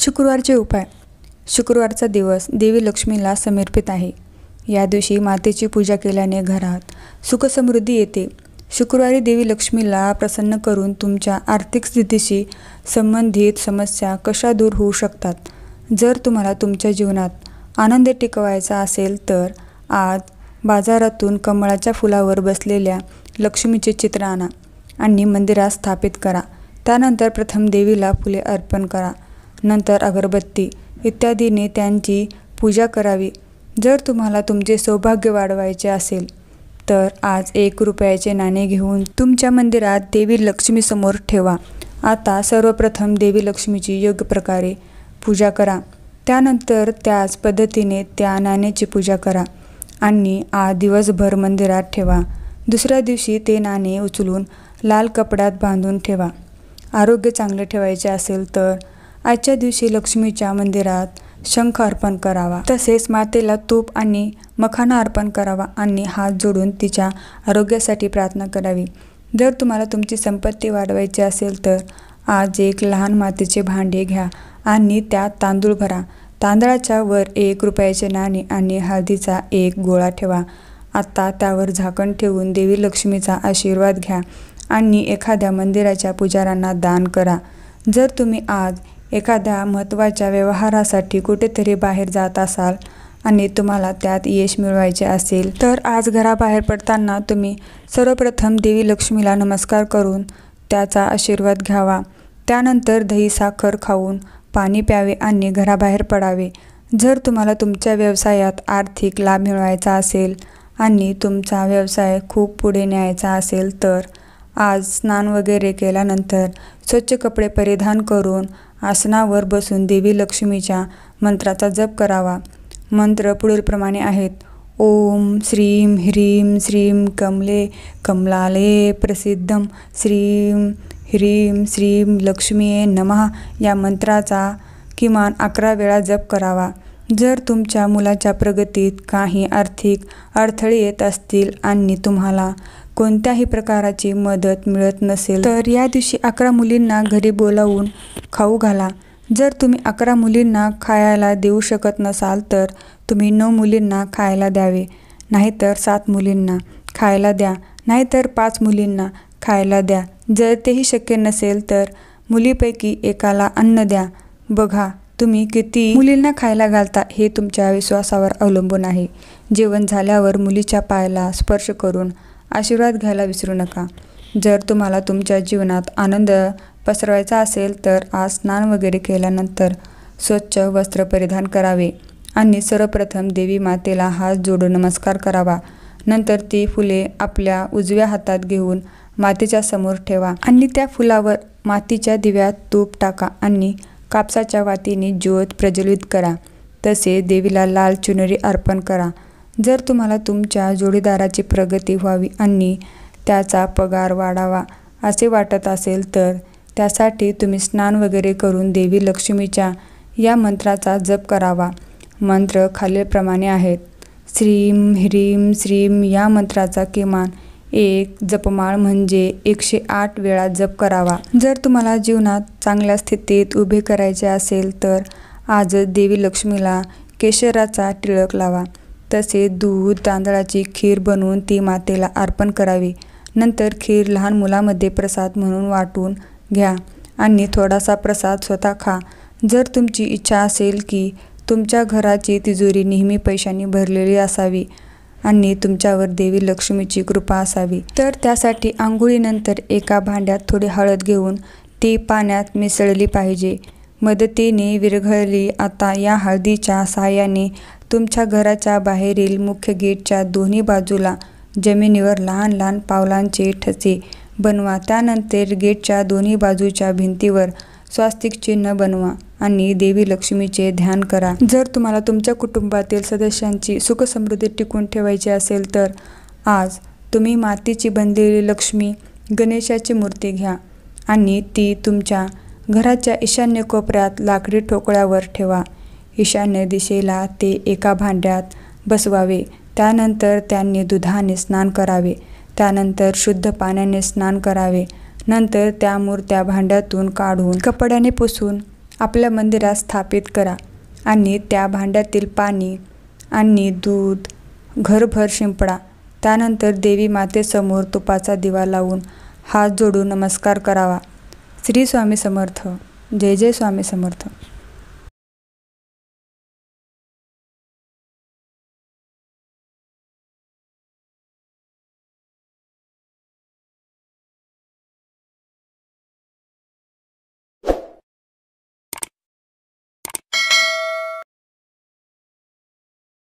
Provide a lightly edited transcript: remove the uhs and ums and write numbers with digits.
शुक्रवारचे उपाय. शुक्रवारचा दिवस देवी लक्ष्मीला समर्पित आहे. या दिवशी मातेची पूजा केल्याने घरात सुखसमृद्धी येते. शुक्रवारी देवी लक्ष्मीला प्रसन्न करून तुमच्या आर्थिक स्थितीशी संबंधित समस्या कशा दूर होऊ शकतात. जर तुम्हाला तुमच्या जीवनात आनंद टिकवायचा असेल तर आज बाजारातून कमळाच्या फुलावर बसलेल्या लक्ष्मीचे चित्र आणा आणि मंदिरात स्थापित करा. त्यानंतर प्रथम देवीला फुले अर्पण करा. नंतर अगरबत्ती इत्यादीने त्यांची पूजा करावी. जर तुम्हाला तुमचे सौभाग्य वाढवायचे असेल तर आज 1 रुपयाचे नाणे घेऊन तुमच्या मंदिरात देवी लक्ष्मीसमोर ठेवा. आता सर्वप्रथम देवी लक्ष्मीची योग्य प्रकारे पूजा करा. त्यानंतर त्याच पद्धतीने त्या नाण्याची पूजा करा आणि आज दिवसभर मंदिरात ठेवा. दुसऱ्या दिवशी ते नाणे उचलून लाल कपड्यात बांधून ठेवा. आरोग्य चांगले ठेवायचे असेल तर आजच्या दिवशी लक्ष्मीच्या मंदिरात शंख अर्पण करावा. तसेच मातेला तूप आणि मखाना अर्पण करावा आणि हात जोडून तिच्या आरोग्यासाठी प्रार्थना करावी. जर तुम्हाला तुमची संपत्ती वाढवायची असेल तर आज एक लहान मातीचे भांडे घ्या आणि त्यात तांदूळ भरा. तांदळाच्या वर 1 रुपयाचे नाणे आणि हळदीचा एक गोळा ठेवा. आता त्यावर झाकण ठेवून देवी लक्ष्मीचा आशीर्वाद घ्या आणि एखाद्या मंदिराच्या पुजाऱ्यांना दान करा. जर तुम्ही आज एखाद्या महत्त्वाच्या व्यवहारासाठी कुठेतरी बाहेर जात असाल आणि तुम्हाला त्यात यश मिळवायचे असेल तर आज घराबाहेर पडताना तुम्ही सर्वप्रथम देवी लक्ष्मीला नमस्कार करून त्याचा आशीर्वाद घ्यावा. त्यानंतर दही साखर खाऊन पाणी प्यावे आणि घराबाहेर पडावे. जर तुम्हाला तुमच्या व्यवसायात आर्थिक लाभ मिळवायचा असेल आणि तुमचा व्यवसाय खूप पुढे न्यायचा असेल तर आज स्नान वगैरे केल्यानंतर स्वच्छ कपडे परिधान करून आसनावर बसून देवी लक्ष्मीच्या मंत्राचा जप करावा. मंत्र पुढीलप्रमाणे आहेत. ओम श्रीं ह्रीं श्रीं कमले कमलालये प्रसिद्धं श्रीं ह्रीं श्रीं लक्ष्मीये नमः या मंत्राचा किमान 11 वेळा जप करावा. जर तुमच्या मुलाच्या प्रगतीत काही आर्थिक अडथळे येत असतील आणि तुम्हाला कोणत्याही प्रकारची मदत मिळत नसेल तर या दिवशी 11 मुलींना घरी बोलावून खाऊ घाला. जर तुम्ही 11 मुलींना खायला देऊ शकत नसाल तर तुम्ही 9 मुलींना खायला द्यावे. नाहीतर 7 मुलींना खायला द्या. नाहीतर 5 मुलींना खायला द्या. जर तेही शक्य नसेल तर मुलीपैकी एकाला अन्न द्या. बघा तुम्ही किती मुलींना खायला घालता हे तुमच्या विश्वासावर अवलंबून आहे. जेवण झाल्यावर मुलीच्या पायाला स्पर्श करून आशीर्वाद घ्यायला विसरू नका. जर तुम्हाला तुमच्या जीवनात आनंद पसरवायचा असेल तर आज स्नान वगैरे केल्यानंतर स्वच्छ वस्त्र परिधान करावे आणि सर्वप्रथम देवी मातेला हात जोडून नमस्कार करावा. नंतर ती फुले आपल्या उजव्या हातात घेऊन मातेच्या समोर ठेवा आणि त्या फुलावर मातीच्या दिव्यात तूप टाका आणि कापसाच्या वातीने ज्योत प्रज्वलित करा. तसे देवीला लाल चुनरी अर्पण करा. जर तुम्हाला तुमच्या जोडीदाराची प्रगती व्हावी आणि त्याचा पगार वाढावा असे वाटत असेल तर त्यासाठी तुम्ही स्नान वगैरे करून देवी लक्ष्मीच्या या मंत्राचा जप करावा. मंत्र खालीलप्रमाणे आहेत. श्रीं ह्रीं श्रीं या मंत्राचा किमान 1 जपमाळ म्हणजे 108 वेळा जप करावा. जर तुम्हाला जीवनात चांगल्या स्थितीत उभे करायचे असेल तर आजच देवी लक्ष्मीला केशराचा टिळक लावा. तसेच दूध तांदळाची खीर बनवून ती मातेला अर्पण करावी. नंतर खीर लहान मुलामध्ये प्रसाद म्हणून वाटून घ्या आणि थोडासा प्रसाद स्वतः खा. जर तुमची इच्छा असेल की तुमच्या घराची तिजोरी नेहमी पैशांनी भरलेली असावी आणि तुमच्यावर देवी लक्ष्मीची कृपा असावी तर त्यासाठी आंघोळीनंतर एका भांड्यात थोडी हळद घेऊन ती पाण्यात मिसळली पाहिजे. मदतीने विरघळली. आता या हळदीच्या साहाय्याने तुमच्या घराच्या बाहेरील मुख्य गेटच्या दोन्ही बाजूला जमिनीवर लहान लहान पावलांचे ठसे बनवा. त्यानंतर गेटच्या दोन्ही बाजूच्या भिंतीवर स्वास्तिक चिन्ह बनवा आणि देवी लक्ष्मीचे ध्यान करा. जर तुम्हाला तुमच्या कुटुंबातील सदस्यांची सुखसमृद्धी टिकून ठेवायची असेल तर आज तुम्ही मातीची बनलेली लक्ष्मी गणेशाची मूर्ती घ्या आणि ती तुमच्या घराच्या ईशान्य कोपऱ्यात लाकडी ठोकळ्यावर ठेवा. ईशान्य दिशेला ते एका भांड्यात बसवावे. त्यानंतर त्यांनी दुधाने स्नान करावे. त्यानंतर शुद्ध पाण्याने स्नान करावे. नंतर त्या मूर्त्या भांड्यातून काढून कपड्याने पुसून आपल्या मंदिरात स्थापित करा आणि त्या भांड्यातील पाणी आणि दूध घरभर शिंपडा. त्यानंतर देवी मातेसमोर तुपाचा दिवा लावून हात जोडून नमस्कार करावा. श्री स्वामी समर्थ. जय जय स्वामी समर्थ.